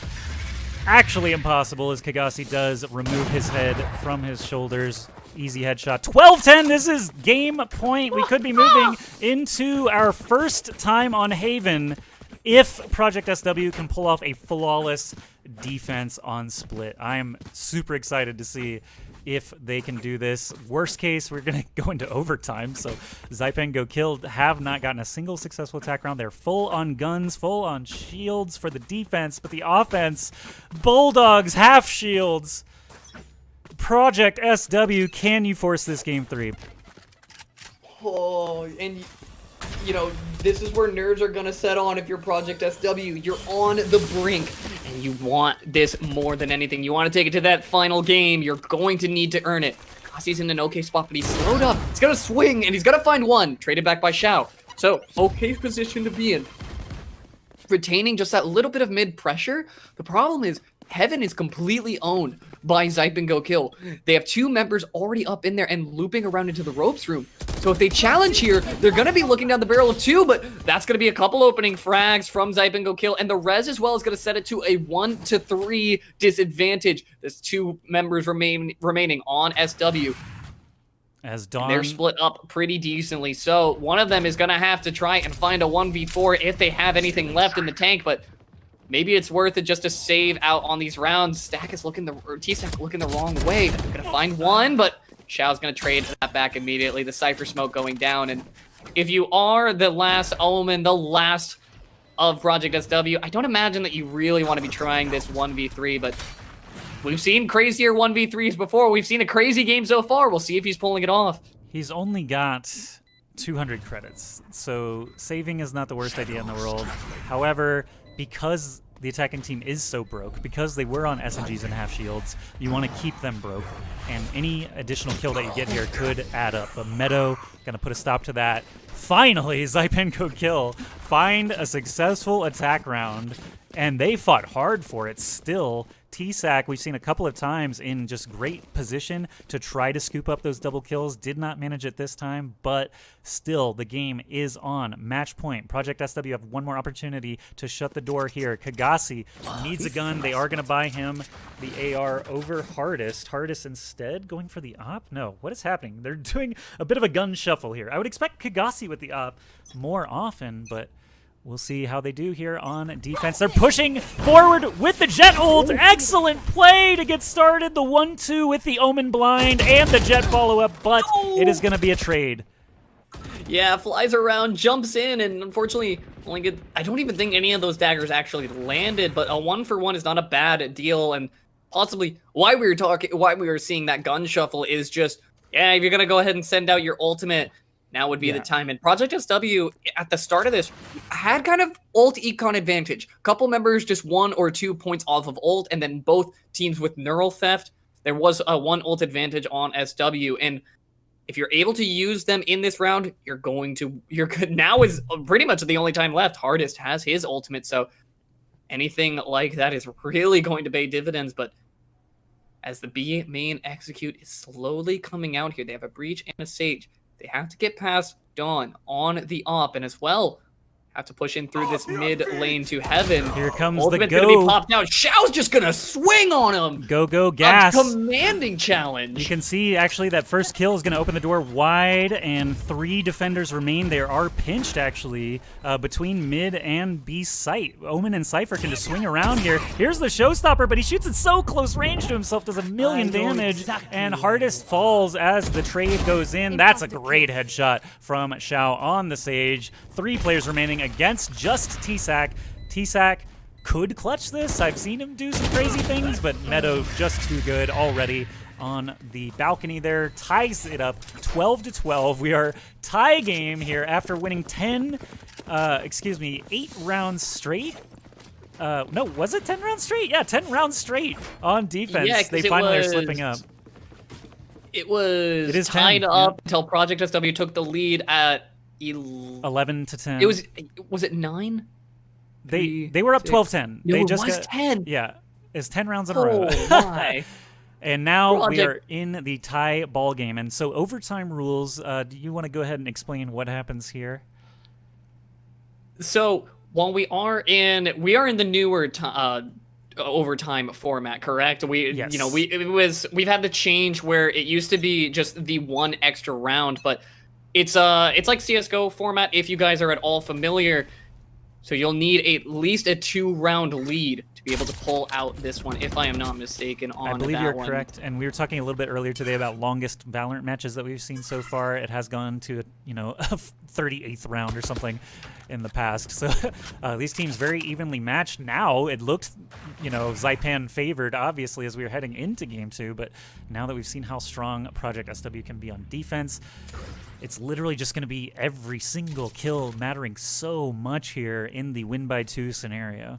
actually impossible as Kagasi does remove his head from his shoulders. Easy headshot. 12-10, this is game point. We could be moving into our first time on Haven if Project SW can pull off a flawless defense on split. I am super excited to see if they can do this. Worst case, we're going to go into overtime. So ZyppanGoKill have not gotten a single successful attack round. They're full on guns, full on shields for the defense, but the offense, Bulldogs, half shields. Project SW, can you force this game 3? Oh, and you know, this is where nerves are going to set on if you're Project SW. You're on the brink, and you want this more than anything. You want to take it to that final game. You're going to need to earn it. Kagasi's in an okay spot, but he's slowed up. He's going to swing, and he's going to find one. Traded back by Shao. So, okay position to be in. Retaining just that little bit of mid-pressure. The problem is, Heaven is completely owned by ZyppanGoKill. They have 2 members already up in there and looping around into the ropes room. So if they challenge here, they're going to be looking down the barrel of 2, but that's going to be a couple opening frags from ZyppanGoKill, and the res as well is going to set it to a 1-3 disadvantage. There's 2 members remaining on SW. As Dawn, they're split up pretty decently, so one of them is going to have to try and find a 1v4 if they have anything left in the tank, but maybe it's worth it just to save out on these rounds. T-Stack looking the wrong way. Gonna find one, but Shao's gonna trade that back immediately. The Cypher smoke going down, and if you are the last Omen, the last of Project SW, I don't imagine that you really want to be trying this 1v3, but we've seen crazier 1v3s before. We've seen a crazy game so far. We'll see if he's pulling it off. He's only got 200 credits, so saving is not the worst idea in the world. However, because the attacking team is so broke, because they were on SMGs and half shields, you want to keep them broke, and any additional kill that you get here could add up. But Meadow gonna put a stop to that. Finally, ZyppanGoKill find a successful attack round, and they fought hard for it still. T-Sack, we've seen a couple of times in just great position to try to scoop up those double kills. Did not manage it this time, but still, the game is on. Match point. Project SW have one more opportunity to shut the door here. Kagasi needs a gun. They are going to buy him the AR over Hardest. Hardest instead going for the op? No, what is happening? They're doing a bit of a gun shuffle here. I would expect Kagasi with the op more often, but we'll see how they do here on defense. They're pushing forward with the Jet ult. Excellent play to get started. The 1-2 with the Omen blind and the Jet follow-up, but it is going to be a trade. Yeah, flies around, jumps in, and unfortunately, I don't even think any of those daggers actually landed, but a 1-for-1 is not a bad deal, and possibly why we were seeing that gun shuffle is just, yeah, if you're going to go ahead and send out your ultimate, now would be the time. And Project SW, at the start of this, had kind of ult econ advantage. Couple members just 1 or 2 points off of ult, and then both teams with neural theft, there was a 1 ult advantage on SW. And if you're able to use them in this round, you're good. Now is pretty much the only time left. Hardest has his ultimate, so anything like that is really going to pay dividends. But as the B main execute is slowly coming out here, they have a breach and a sage. They have to get past Dawn on the op, and as well, have to push in through this mid lane to heaven. Here comes Ultimate the go. Gonna be popped out. Xiao's just gonna swing on him. Go gas. A commanding challenge. You can see actually that first kill is going to open the door wide, and 3 defenders remain. They are pinched actually between mid and B site. Omen and Cypher can just swing around here. Here's the showstopper, but he shoots at so close range to himself, does a million damage, and Hardest falls as the trade goes in. That's a great headshot from Xiao on the Sage. 3 players remaining against just T-Sack. T-Sack could clutch this. I've seen him do some crazy things, but Meadow just too good already on the balcony there. Ties it up 12-12. We are tie game here after winning 8 rounds straight. No, was it 10 rounds straight? Yeah, 10 rounds straight on defense. Yeah, they finally are slipping up. It is tied 10, up until Project SW took the lead at 11-10. Was it 9? They were up 12-10. No, it was 10. Yeah, it's 10 rounds in a row. Oh my. And now we are in the tie ball game. And so overtime rules, do you want to go ahead and explain what happens here? So while we are in the newer overtime format, correct? We've had the change where it used to be just the 1 extra round, but it's like CS:GO format if you guys are at all familiar. So you'll need at least a 2-round lead to be able to pull out this one, if I am not mistaken on that one. I believe you're correct. And we were talking a little bit earlier today about longest Valorant matches that we've seen so far. It has gone to a 38th round or something in the past. So these teams very evenly matched. Now it looked, Zypan favored, obviously, as we were heading into Game 2. But now that we've seen how strong Project SW can be on defense, it's literally just going to be every single kill mattering so much here in the win by 2 scenario.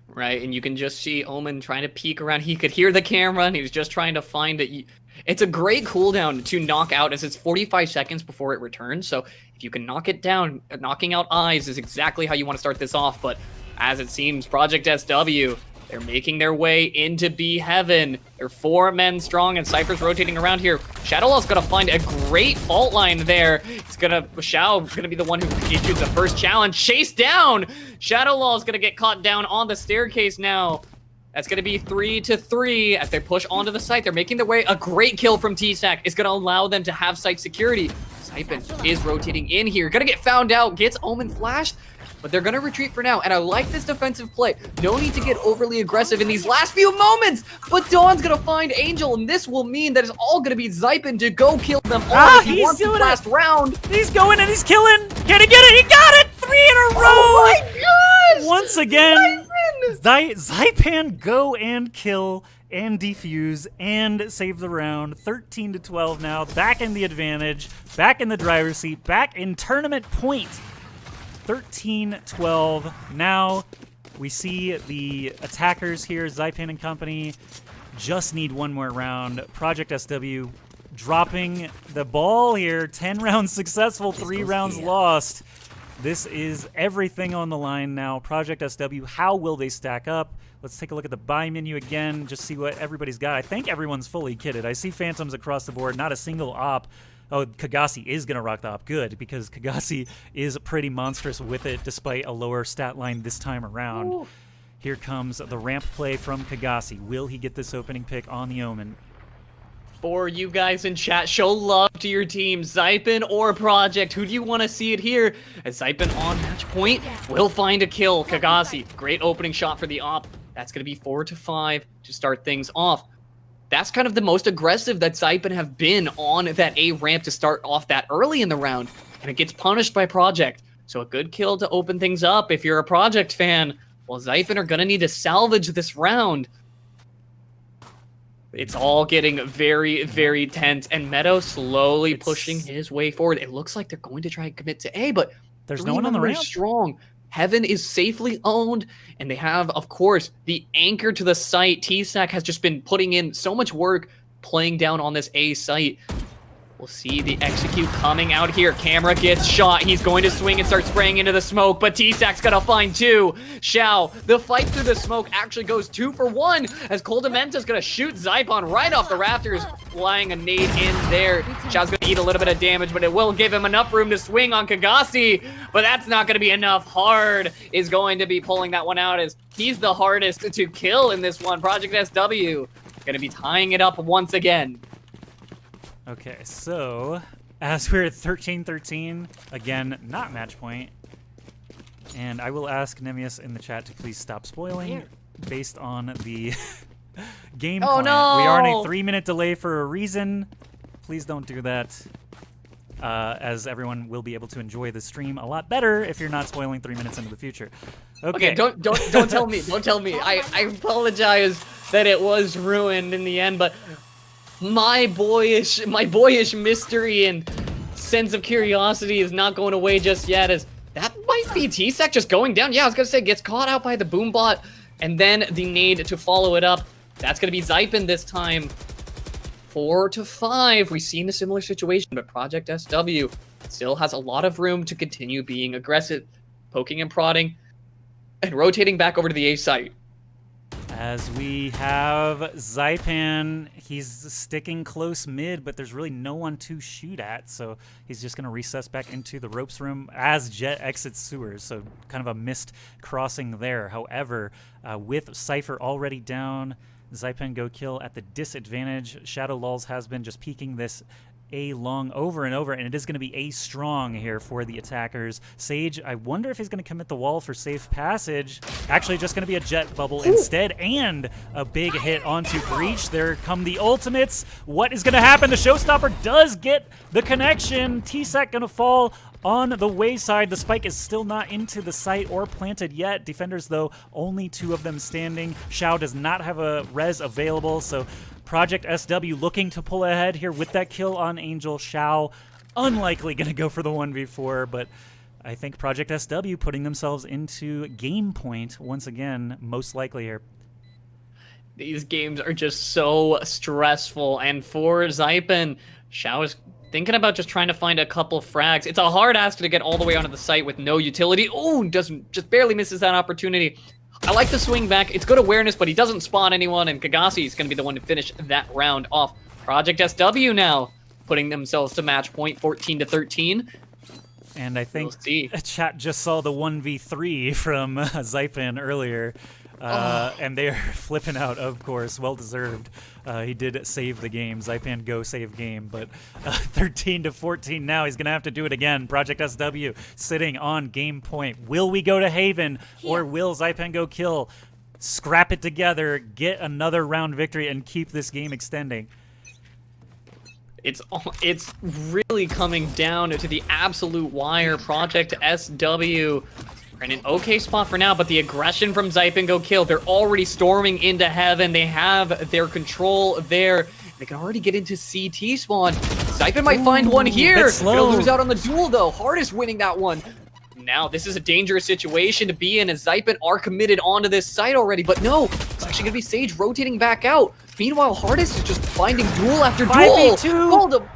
Right, and you can just see Omen trying to peek around. He could hear the camera, and he was just trying to find it. It's a great cooldown to knock out, as it's 45 seconds before it returns. So if you can knock it down, knocking out eyes is exactly how you want to start this off. But as it seems, Project SW, they're making their way into B heaven. They're 4 men strong, and Cypher's rotating around here. Shadowlaw's gonna find a great fault line there. Xiao gonna be the one who issues the first challenge. Chase down! Shadowlaw's gonna get caught down on the staircase now. That's gonna be 3-3 as they push onto the site. They're making their way. A great kill from T-Sack is gonna allow them to have site security. Zypan is rotating in here. Gonna get found out, gets Omen flashed, but they're going to retreat for now, and I like this defensive play. No need to get overly aggressive in these last few moments, but Dawn's going to find Angel, and this will mean that it's all going to be Zypan to go kill them all. He wants the last round. He's going and he's killing. Can he get it? He got it! 3 in a row! Oh my gosh! Once again, Zypan go and kill and defuse and save the round. 13-12 now, back in the advantage, back in the driver's seat, back in tournament point. 13-12. Now we see the attackers here, Zypan and company, just need one more round. Project SW dropping the ball here. 10 rounds successful, 3 rounds lost. This is everything on the line now. Project SW, how will they stack up? Let's take a look at the buy menu again, just see what everybody's got. I think everyone's fully kitted. I see Phantoms across the board, not a single op. Oh, Kagasi is going to rock the op. Good, because Kagasi is pretty monstrous with it, despite a lower stat line this time around. Ooh. Here comes the ramp play from Kagasi. Will he get this opening pick on the Omen? For you guys in chat, show love to your team, Zyppan or Project. Who do you want to see it here? As Zyppan on match point will find a kill. Kagasi, great opening shot for the op. That's going to be 4 to 5 to start things off. That's kind of the most aggressive that Zyppan have been on that A ramp to start off that early in the round. And it gets punished by Project. So a good kill to open things up. If you're a Project fan, well, Zyppan are going to need to salvage this round. It's all getting very, very tense, and Meadow slowly pushing his way forward. It looks like they're going to try and commit to A, but there's no one on the ramp. Strong. Heaven is safely owned, and they have, of course, the anchor to the site. T-Sac has just been putting in so much work playing down on this A site. We'll see the execute coming out here. Camera gets shot. He's going to swing and start spraying into the smoke, but T-Sac's gonna find 2. Xiao, the fight through the smoke actually goes 2 for 1 as Coldamenta's gonna shoot Zyppan right off the rafters, flying a nade in there. Xiao's gonna eat a little bit of damage, but it will give him enough room to swing on Kagasi, but that's not gonna be enough. Hard is going to be pulling that one out as he's the hardest to kill in this one. Project SW gonna be tying it up once again. Okay, so as we're at 13-13, again, not match point, and I will ask Nemius in the chat to please stop spoiling based on the game plan. No! We are on a 3-minute delay for a reason. Please don't do that, as everyone will be able to enjoy the stream a lot better if you're not spoiling 3 minutes into the future. Okay, don't tell me, don't tell me. I apologize that it was ruined in the end, but my boyish mystery and sense of curiosity is not going away just yet, as that might be T-Sac just going down. Yeah, I was gonna say, gets caught out by the boom bot, and then the nade to follow it up. That's gonna be Zyppan this time. 4 to 5. We've seen a similar situation, but Project SW still has a lot of room to continue being aggressive, poking and prodding, and rotating back over to the A site. As we have Zyppan, he's sticking close mid, but there's really no one to shoot at, so he's just going to recess back into the ropes room as Jet exits sewers, so kind of a missed crossing there. However, with Cypher already down, ZyppanGoKill at the disadvantage. Shadow Lulz has been just peeking this A long over and over, and it is going to be A strong here for the attackers. Sage, I wonder if he's going to commit the wall for safe passage. Actually, just going to be a jet bubble instead, and a big hit onto Breach. There come the ultimates. What is going to happen? The Showstopper does get the connection. T-Sac going to fall on the wayside. The spike is still not into the site or planted yet. Defenders, though, only 2 of them standing. Xiao does not have a res available, so Project SW looking to pull ahead here with that kill on Angel. Xiao unlikely going to go for the 1v4, but I think Project SW putting themselves into game point once again, most likely here. These games are just so stressful, and for Zyppan, Xiao is thinking about just trying to find a couple frags. It's a hard ask to get all the way onto the site with no utility. Oh, just barely misses that opportunity. I like the swing back. It's good awareness, but he doesn't spot anyone, and Kagasi is going to be the one to finish that round off. Project SW now putting themselves to match point, 14 to 13. And I think chat just saw the 1v3 from Zyppan earlier, and they are flipping out, of course. Well-deserved. He did save the game. ZyppanGo save game, but 13 to 14 now. He's going to have to do it again. Project SW sitting on game point. Will we go to Haven, or will ZyppanGoKill scrap it together, get another round victory, and keep this game extending? It's really coming down to the absolute wire. Project SW are in an okay spot for now, but the aggression from ZyppanGoKill, they're already storming into Heaven. They have their control there. They can already get into CT spawn. Zyppan might find one here. Gonna lose out on the duel, though. Hardest winning that one. Now, this is a dangerous situation to be in, as Zyppan are committed onto this site already, but no, it's actually gonna be Sage rotating back out. Meanwhile, Hardest is just finding duel after duel. 5v2.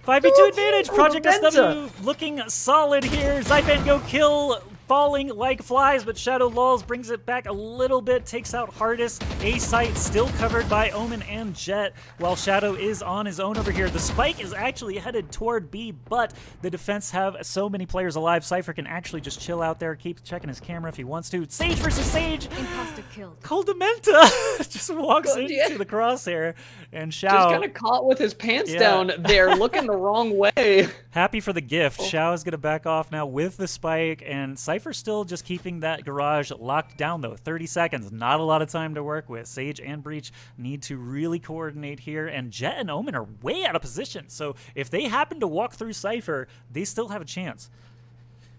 5v2 advantage. Project Momenta. SW looking solid here. ZyppanGoKill falling like flies, but Shadow Lulls brings it back a little bit, takes out Hardest. A site still covered by Omen and Jet, while Shadow is on his own over here. The spike is actually headed toward B, but the defense have so many players alive. Cypher can actually just chill out there, keep checking his camera if he wants to. Sage versus Sage. Imposter killed. Coldamenta just walks Good, into yeah. the crosshair, and Shao, Just kind of caught with his pants Yeah. down there, looking the wrong way. happy for the gift. Shao is going to back off now with the spike, and Cypher still just keeping that garage locked down, though. 30 seconds, not a lot of time to work with. Sage and Breach need to really coordinate here, and Jet and Omen are way out of position, so if they happen to walk through Cypher, they still have a chance.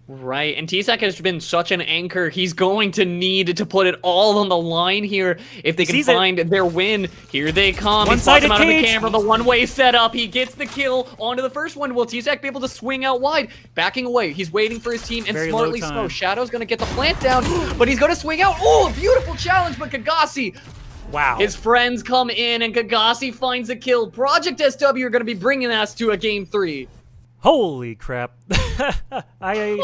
Right, and T-Sac has been such an anchor. He's going to need to put it all on the line here if they can Sees it. find their win. Here they come. He spots One-sided him out of the cage. camera, the one-way setup. He gets the kill onto the first one. Will T-Sac be able to swing out wide? Backing away. He's waiting for his team, and Very low smartly time. so. Shadow's going to get the plant down, but he's going to swing out. Oh, a beautiful challenge, but Kagasi. Wow. His friends come in, and Kagasi finds a kill. Project SW are going to be bringing us to a game 3. Holy crap. I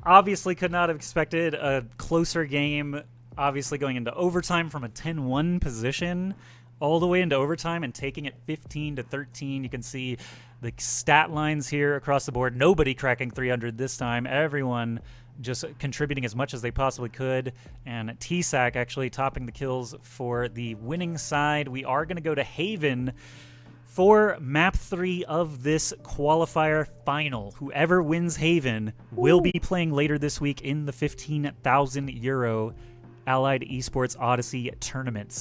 obviously could not have expected a closer game, obviously going into overtime from a 10-1 position all the way into overtime and taking it 15-13. You can see the stat lines here across the board. Nobody cracking 300 this time. Everyone just contributing as much as they possibly could. And T-Sac actually topping the kills for the winning side. We are going to go to Haven for map 3 of this qualifier final. Whoever wins Haven will be playing later this week in the €15,000 Allied Esports Odyssey tournament.